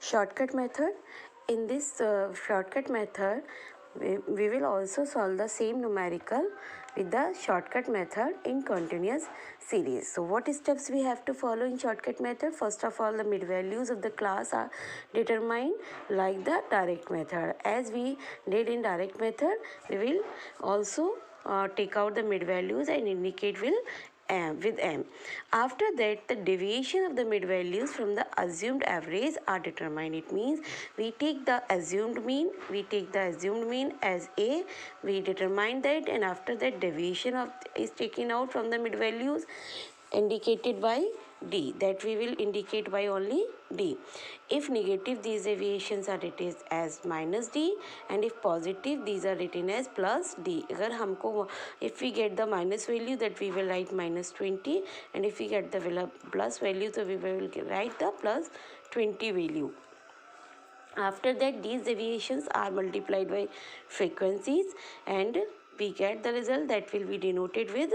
shortcut method. In this shortcut method, we will also solve the same numerical with the shortcut method in continuous series. So what steps we have to follow in shortcut method? First of all, the mid values of the class are determined like the direct method. As we did in direct method, we will also take out the mid values and indicate with m. After that, the deviation of the mid values from the assumed average are determined. It means we take the assumed mean as a, we determine that, and after that deviation of is taken out from the mid values indicated by D, that we will indicate by only D. If negative, these deviations are written as minus D, and if positive, these are written as plus D. अगर हमको if we get the minus value, that we will write minus 20, and if we get the plus value, so we will write the plus 20 value. After that, these deviations are multiplied by frequencies and we get the result that will be denoted with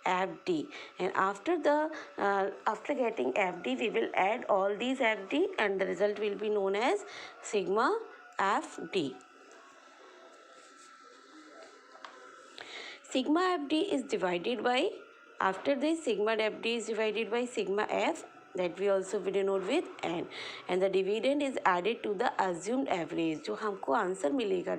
FD. And after getting FD, we will add all these FD and the result will be known as sigma FD. Sigma FD is divided by, after this sigma FD is divided by sigma F, that we also denote with n, and the dividend is added to the assumed average. जो हमको answer मिलेगा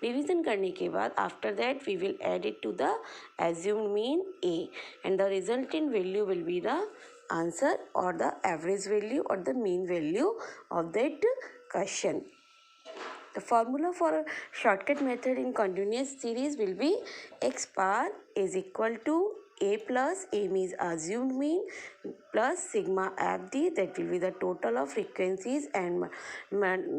division करने के बाद, after that we will add it to the assumed mean a, and the resultant value will be the answer or the average value or the mean value of that question. The formula for a shortcut method in continuous series will be x bar is equal to a plus, a means assumed mean, plus sigma FD, that will be the total of frequencies and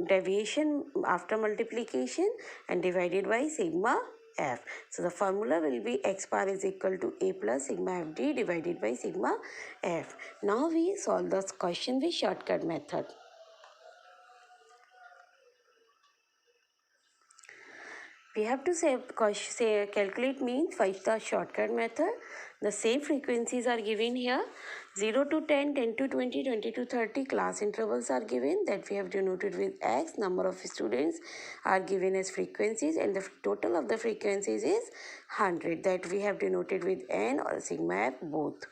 deviation after multiplication, and divided by sigma F. So the formula will be x bar is equal to a plus sigma FD divided by sigma F. Now we solve this question with shortcut method. We have to say calculate means first the shortcut method. The same frequencies are given here, 0 to 10, 10 to 20, 20 to 30. Class intervals are given that we have denoted with x. Number of students are given as frequencies, and the total of the frequencies is 100, that we have denoted with n or sigma f both.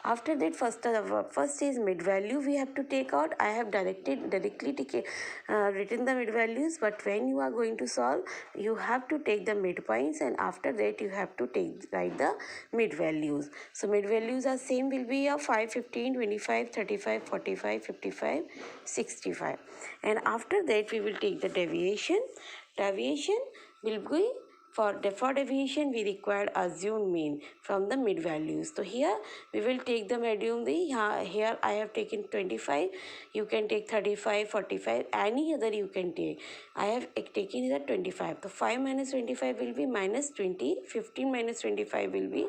After that, first is mid value we have to take out. I have directly written the mid values, but when you are going to solve, you have to take the midpoints, and after that you have to write the mid values. So mid values are same, will be 5, 15, 25, 35, 45, 55, 65, and after that we will take the deviation. Deviation will be for deviation, we require assumed mean from the mid values. So here we will take the medium. Here I have taken 25. You can take 35, 45, any other you can take. I have taken here 25. So 5 minus 25 will be minus 20. 15 minus 25 will be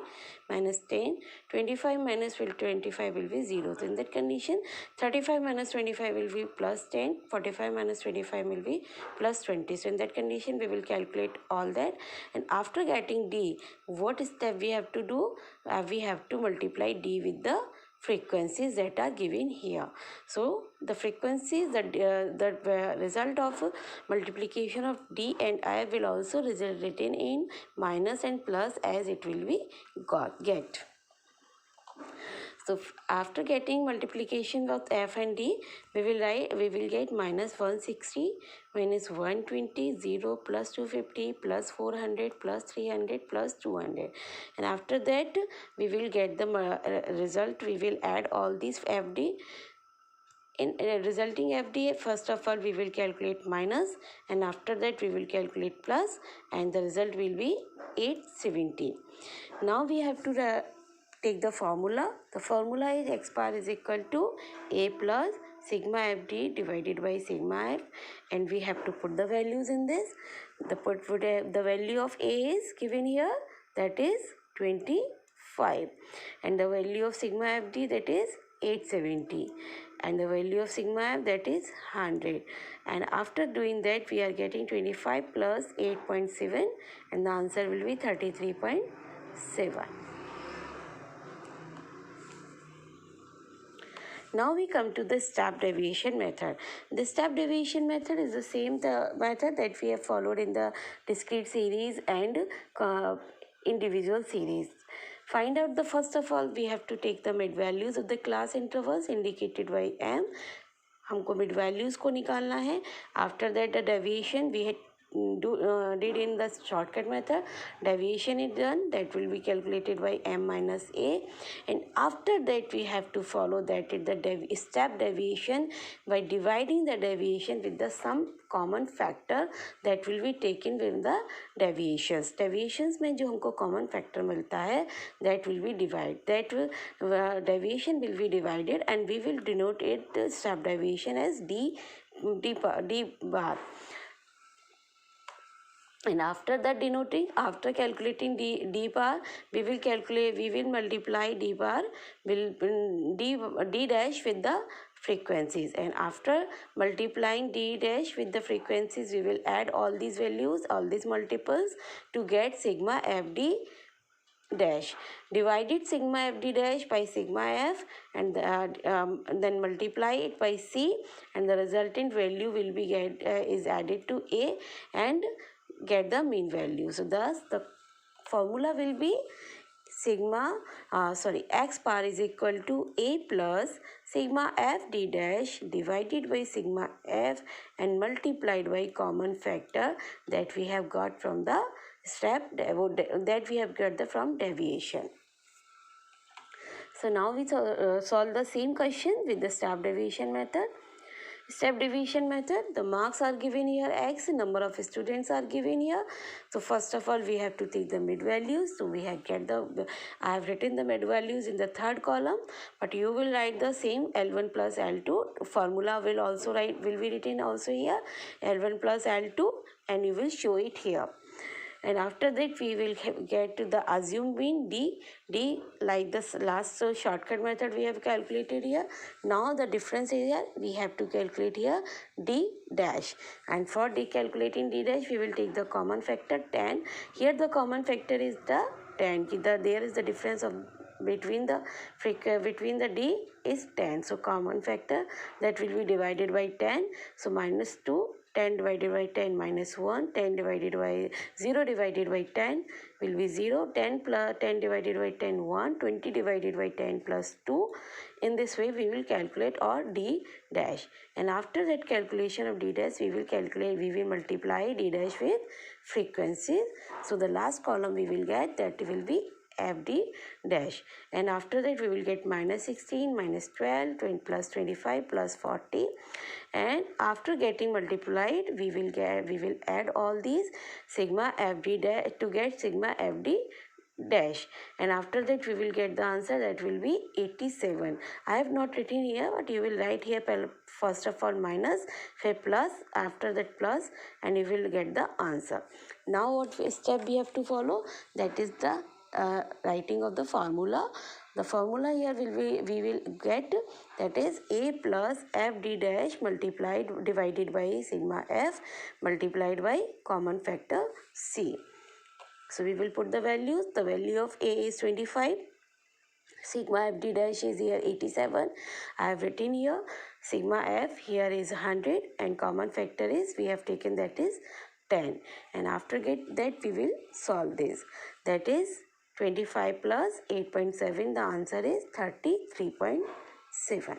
minus 10. 25 minus 25 will be 0. So in that condition, 35 minus 25 will be plus 10. 45 minus 25 will be plus 20. So in that condition, we will calculate all that. And after getting D, what step we have to do? We have to multiply D with the frequencies that are given here. So the frequencies, the result of multiplication of D and I will also result written in minus and plus as it will be get. So after getting multiplication of f and d, we will get minus 160 minus 120, 0 plus 250 plus 400 plus 300 plus 200, and after that we will get the result. We will add all these fd. In resulting FD, first of all we will calculate minus, and after that we will calculate plus, and the result will be 870. Now we have to take the formula. The formula is x bar is equal to a plus sigma FD divided by sigma F, and we have to put the values in this. The value of a is given here, that is 25, and the value of sigma FD, that is 870, and the value of sigma F, that is 100, and after doing that we are getting 25 plus 8.7, and the answer will be 33.7. Now we come to the step deviation method. The step deviation method is the same method that we have followed in the discrete series and individual series. Find out the first of all we have to take the mid values of the class intervals indicated by m. हमको mid values को निकालना है. After that the deviation we had did in the shortcut method. Deviation is done, that will be calculated by m minus a, and after that we have to follow that is the step deviation by dividing the deviation with the some common factor that will be taken with the deviations में जो हमको common factor मिलता है that will be deviation will be divided and we will denote it the step deviation as d bar. And after that denoting, after calculating d bar, we will multiply d bar d dash with the frequencies, and after multiplying d dash with the frequencies we will add all these values, all these multiples to get sigma fd dash. Divided sigma fd dash by sigma f and then multiply it by c, and the resultant value will be is added to a and get the mean value. So thus the formula will be x bar is equal to a plus sigma f d dash divided by sigma f and multiplied by common factor that we have got from the step that we have got from deviation. So now we solve the same question with the step deviation method. Step deviation method, the marks are given here x, number of students are given here. So first of all we have to take the mid values. So we have I have written the mid values in the third column, but you will write the same L1 plus L2 formula will be written also here, L1 plus L2, and you will show it here. And after that we will get to the assumed mean d like this last shortcut method we have calculated here. Now the difference is here, we have to calculate here d dash, and for calculating d dash we will take the common factor 10. Here the common factor is the 10. There is the difference of between the d is 10. So common factor that will be divided by 10. So minus 2, 10 divided by 10 minus 1, 10 divided by 0 divided by 10 will be 0, 10 plus 10 divided by 10 1, 20 divided by 10 plus 2. In this way we will calculate our d dash, and after that calculation of d dash we will multiply d dash with frequencies. So the last column we will get that will be fd dash, and after that we will get minus 16, minus 12, 20 plus 25 plus 40, and after getting multiplied we will add all these sigma fd dash to get sigma fd dash, and after that we will get the answer that will be 87. I have not written here, but you will write here first of all minus, then plus, after that plus, and you will get the answer. Now what step we have to follow, that is the writing of the formula. The formula here we will get, that is a plus fd dash divided by sigma f multiplied by common factor c. So we will put the values. The value of a is 25. Sigma fd dash is here 87. I have written here sigma f here is 100, and common factor is we have taken that is 10. And after that we will solve this. That is 25 plus 8.7, the answer is 33.7.